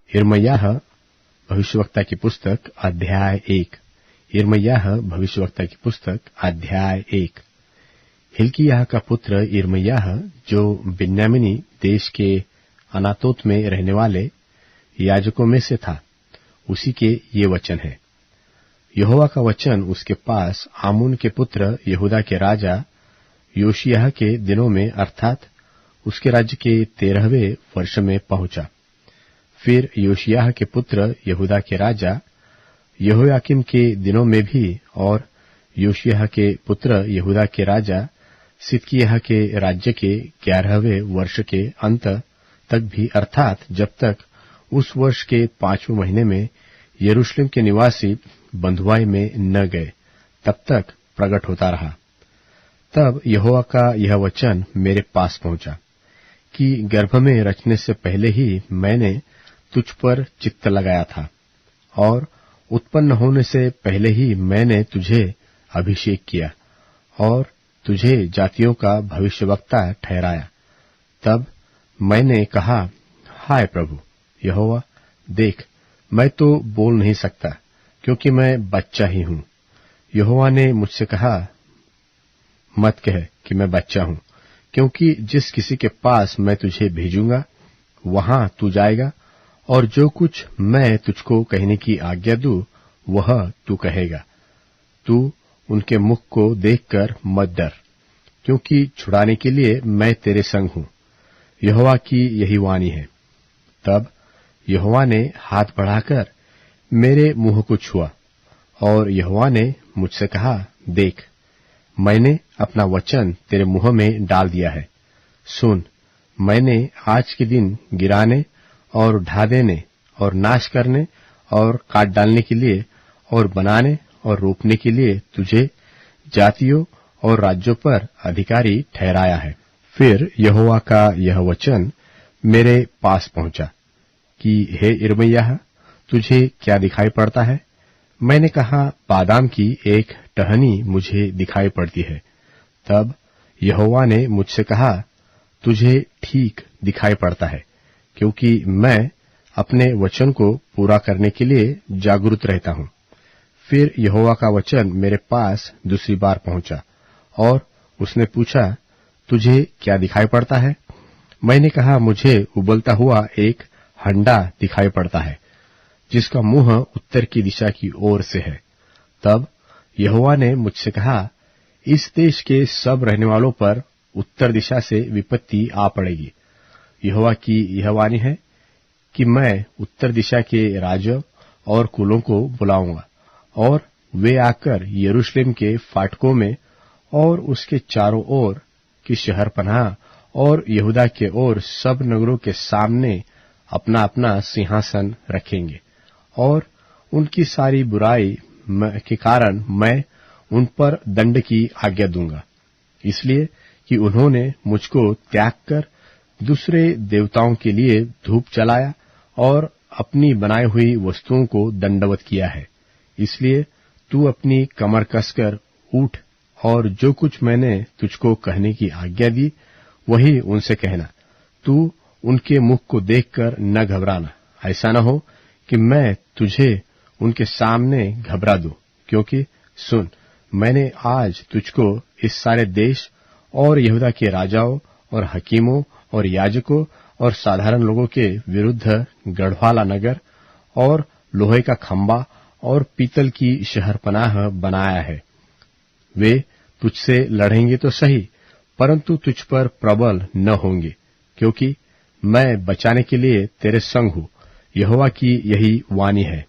यिर्मयाह भविष्यवक्ता की पुस्तक अध्याय 1। यिर्मयाह भविष्यवक्ता की पुस्तक अध्याय 1। हिल्किय्याह का पुत्र यिर्मयाह, जो बिन्यामीनी देश के अनातोत में रहने वाले याजकों में से था, उसी के ये वचन है। यहोवा का वचन उसके पास आमोन के पुत्र यहूदा के राजा योशिय्याह के दिनों में, अर्थात उसके राज्य के 13वें वर्ष में पहुंचा। फिर योशिय्याह के पुत्र यहूदा के राजा यहोयाकीम के दिनों में भी, और योशिय्याह के पुत्र यहूदा के राजा सिदकिय्याह के राज्य के 11वें वर्ष के अंत तक भी, अर्थात जब तक उस वर्ष के 5वें महीने में यरूशलेम के निवासी बंधुआई में न गए, तब तक प्रकट होता रहा। तब यहोवा का यह वचन मेरे पास पहुंचा कि गर्भ में रचने से पहले ही मैंने तुझ पर चित्त लगाया था, और उत्पन्न होने से पहले ही मैंने तुझे अभिषेक किया और तुझे जातियों का भविष्यवक्ता ठहराया। तब मैंने कहा, हाय प्रभु यहोवा, देख, मैं तो बोल नहीं सकता, क्योंकि मैं बच्चा ही हूं। यहोवा ने मुझसे कहा, मत कह कि मैं बच्चा हूं, क्योंकि जिस किसी के पास मैं तुझे भेजूंगा वहां तू जाएगा, और जो कुछ मैं तुझको कहने की आज्ञा दूं वह तू कहेगा। तू उनके मुख को देखकर मत डर, क्योंकि छुड़ाने के लिए मैं तेरे संग हूं। यहोवा की यही वाणी है। तब यहोवा ने हाथ बढ़ाकर मेरे मुंह को छुआ, और यहोवा ने मुझसे कहा, देख, मैंने अपना वचन तेरे मुंह में डाल दिया है। सुन, मैंने आज के दिन गिराने और ढा देने और नाश करने और काट डालने के लिए और बनाने और रोपने के लिए तुझे जातियों और राज्यों पर अधिकारी ठहराया है। फिर यहोवा का यह वचन मेरे पास पहुंचा कि हे यिर्मयाह, तुझे क्या दिखाई पड़ता है? मैंने कहा, बादाम की एक टहनी मुझे दिखाई पड़ती है। तब यहोवा ने मुझसे कहा, तुझे ठीक दिखाई पड़ता है, क्योंकि मैं अपने वचन को पूरा करने के लिए जागरूक रहता हूं। फिर यहोवा का वचन मेरे पास दूसरी बार पहुंचा, और उसने पूछा, तुझे क्या दिखाई पड़ता है? मैंने कहा, मुझे उबलता हुआ एक हंडा दिखाई पड़ता है, जिसका मुंह उत्तर की दिशा की ओर से है। तब यहोवा ने मुझसे कहा, इस देश के सब रहने वालों पर उत्तर दिशा से विपत्ति आ पड़ेगी। यहोवा की यह वाणी है कि मैं उत्तर दिशा के राजा और कुलों को बुलाऊंगा, और वे आकर यरूशलेम के फाटकों में और उसके चारों ओर की शहरपनाह और यहूदा के ओर सब नगरों के सामने अपना अपना सिंहासन रखेंगे, और उनकी सारी बुराई के कारण मैं उन पर दंड की आज्ञा दूंगा, इसलिए कि उन्होंने मुझको त्याग कर दूसरे देवताओं के लिए धूप जलाया और अपनी बनाई हुई वस्तुओं को दंडवत किया है। इसलिए तू अपनी कमर कसकर उठ, और जो कुछ मैंने तुझको कहने की आज्ञा दी वही उनसे कहना। तू उनके मुख को देखकर न घबराना, ऐसा न हो कि मैं तुझे उनके सामने घबरा दूं। क्योंकि सुन, मैंने आज तुझको इस सारे देश और यहूदा के राजाओं और हकीमों और याजकों और साधारण लोगों के विरुद्ध गढ़वाला नगर और लोहे का खंबा और पीतल की शहरपनाह बनाया है। वे तुझसे लड़ेंगे तो सही, परंतु तुझ पर प्रबल न होंगे, क्योंकि मैं बचाने के लिए तेरे संग हूं। यहोवा की यही वाणी है।